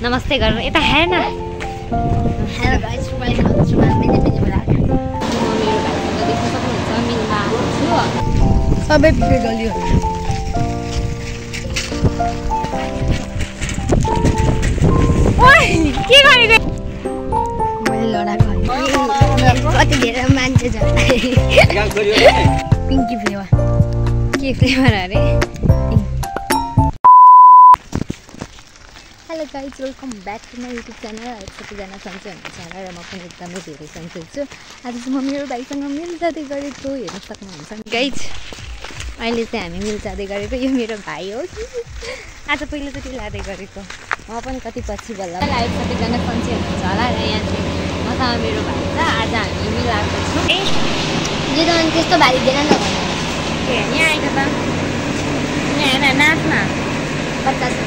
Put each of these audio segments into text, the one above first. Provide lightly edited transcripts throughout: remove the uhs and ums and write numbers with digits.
नमस्ते गर्नु यता हेर न। Hello guys, welcome to my mini vlog. मेरो भाइसँग देख्न सक्नुहुन्छ मिलमा आएको छु। सबै भिडियो गलियो। ओइ के गरेको? मैले लडाको कति धेरै मान्छे छ। Pinky flavour. के फ्लेभर अरे? Hello guys, welcome back to my YouTube channel. सबैजना सन्चै हुनुहुन्छ होला र म पनि एकदमै धेरै सन्चै छु। आज चाहिँ म मेरो भाइसँग मिल जाँदै गरेको हेर्न सक्नुहुन्छ गाइज। अहिले चाहिँ हामी मिल जाँदै गरेको, यो मेरो भाइ हो। आज पहिलोचोटि लाँदै गरेको, म पनि कति पछि बल्ल लाइक। सबैजना सन्चै हुनुहुन्छ होला र यहाँ चाहिँ मसँग मेरो भाइ छ। आज हामी मिलाएको छौँ। यो त अनि त्यस्तो भारी दिएन न। यहाँ आएको त यहाँ नाच्न 50।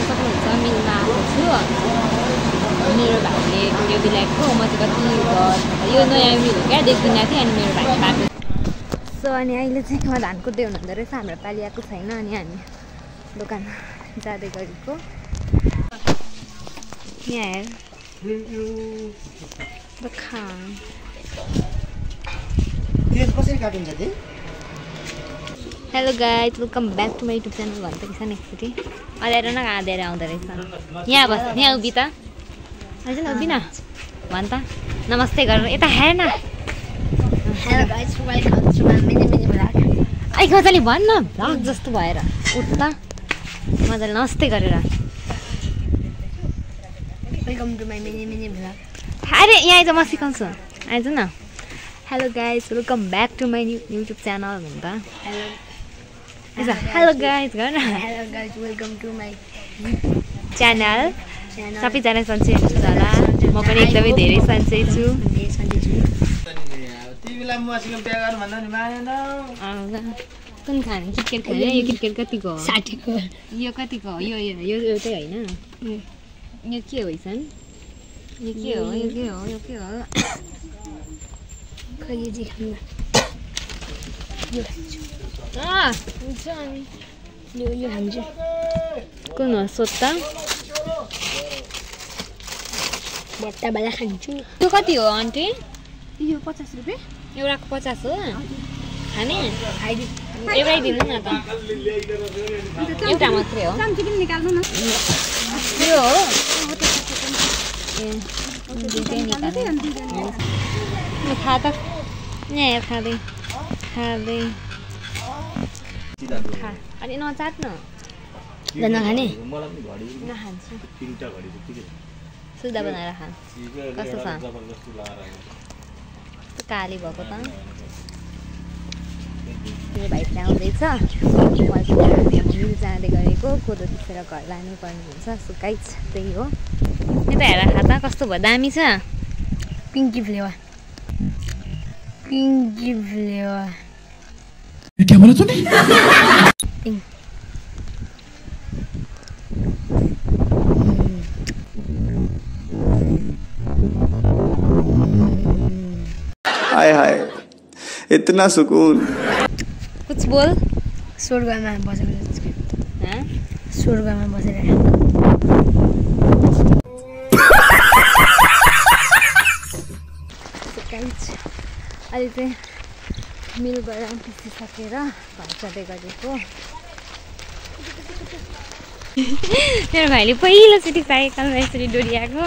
सक्नुहुन्छ मिलमा आएको छु। मेरो भाइले भिडियो दिलाएको, म चाहिँ कति यो नयाँ मिल हो क्या, देख्दिनँ थिएँ। अनि मेरो भाइले पाएको सो अनि अहिले चाहिँ म धान कुट्दै हुनुहुँदो रहेछ। हाम्रो पालि आएको छैन, अनि हामी दोकान जाँदै गरेको। यहाँ हेर कसरी काटिन्छ त्यो? Hello guys, welcome back to my YouTube channel भन्छ कि छ नि एकचोटि। अँध्यारो न आँधेर आउँदो रहेछ। यहाँ बस, यहाँ उभि त अझ न उभि न भन् त। नमस्ते गर्नु यता हेर न। Hello guys, welcome to my mini vlog. अलिक मजाले भन् न, भ्लग जस्तो भएर उठ त मजाले नमस्ते गरेर। Welcome to my mini vlog. अरे यहाँ आइज, म सिकाउँछु, आइज न। Hello guys, welcome back to my YouTube channel भन् त। हेलो गाइज गर न। Hello guys, welcome to my channel. सबैजना सन्चै हुनुहुन्छ होला, म पनि एकदमै धेरै सन्चै छु। कुन खाने? क्रिकेट खाने? यो क्रिकेट कतिको हो? 60 को। यो कतिको हो? यो एउटै होइन? यो के हो इसन? यो के हो? यो के हो? यो के हो? खै यो चाहिँ खान्न। यो खान्छु। हुन्छ अनि यो खान्छु। कुन हो सोध त? बट्टावाला खान्छु। यो कति हो आन्टी? यो 50 रुपियाँ। एउटाको 50 हो खाने? खाइदिनु। एउटै दिनु न त, एउटा मात्रै हो। चाम्ची पनि निकाल्नु न। यो हो ए दुईटै निकाल्नु। यो खा त, यहाँ खाँदै खाँदै खा। अनि नचाट्नु। नखाने? नखान्छु। सुधा बनाएर खा। कस्तो छ? काली भएको त। मेरो भाइ चाहिँ आउँदैछ। मिल जाँदै गरेको, कोदो पिसेर घर लानु पर्ने हुन्छ। सुकाइ त्यही हो। यता हेर खा त, कस्तो भयो? दामी छ। Pinky flavour. पिङ्की फ्लेवर। क्या बोला तूने? हाय हाय, इतना सुकून। कुछ बोल। स्वर्गमा बसेर हाँ? स्वर्गमा बसेर अहिले चाहिँ मिलबाट पिसिसकेर घर जाँदै गरेको। मेरो भाइले पहिलोचोटि साइकलमा यसरी डोरियाएको,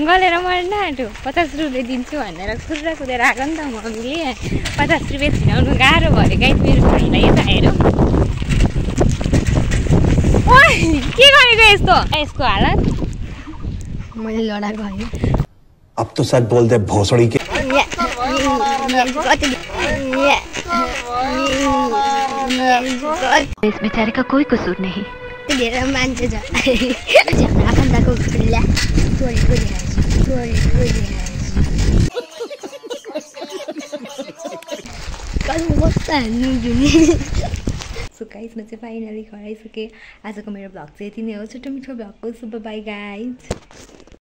गलेर मर्न आँट्यो। 50 रुपियाँ दिन्छु भनेर खुर्रा कुदेर आएको नि त मम्मीले। 50 रुपियाँ छिनाउनु गाह्रो भयो गाइस मेरो भाइलाई। यता हेरौँ। ओइ के गरेको यस्तो? यसको हालत मैले लडाको होइन। अब तो सच बोल दे भोसड़ी के। इस बेचारे का कोई कसूर नहीं। धेरै मान्छे छ। आफन्तको खुल्ला चोरीको सो गाइस, म चाहिँ फाइनली घर आइसकेँ। आजको मेरो भ्लग चाहिँ यति नै हो। छोटो मिठो भ्लगको। So by guys.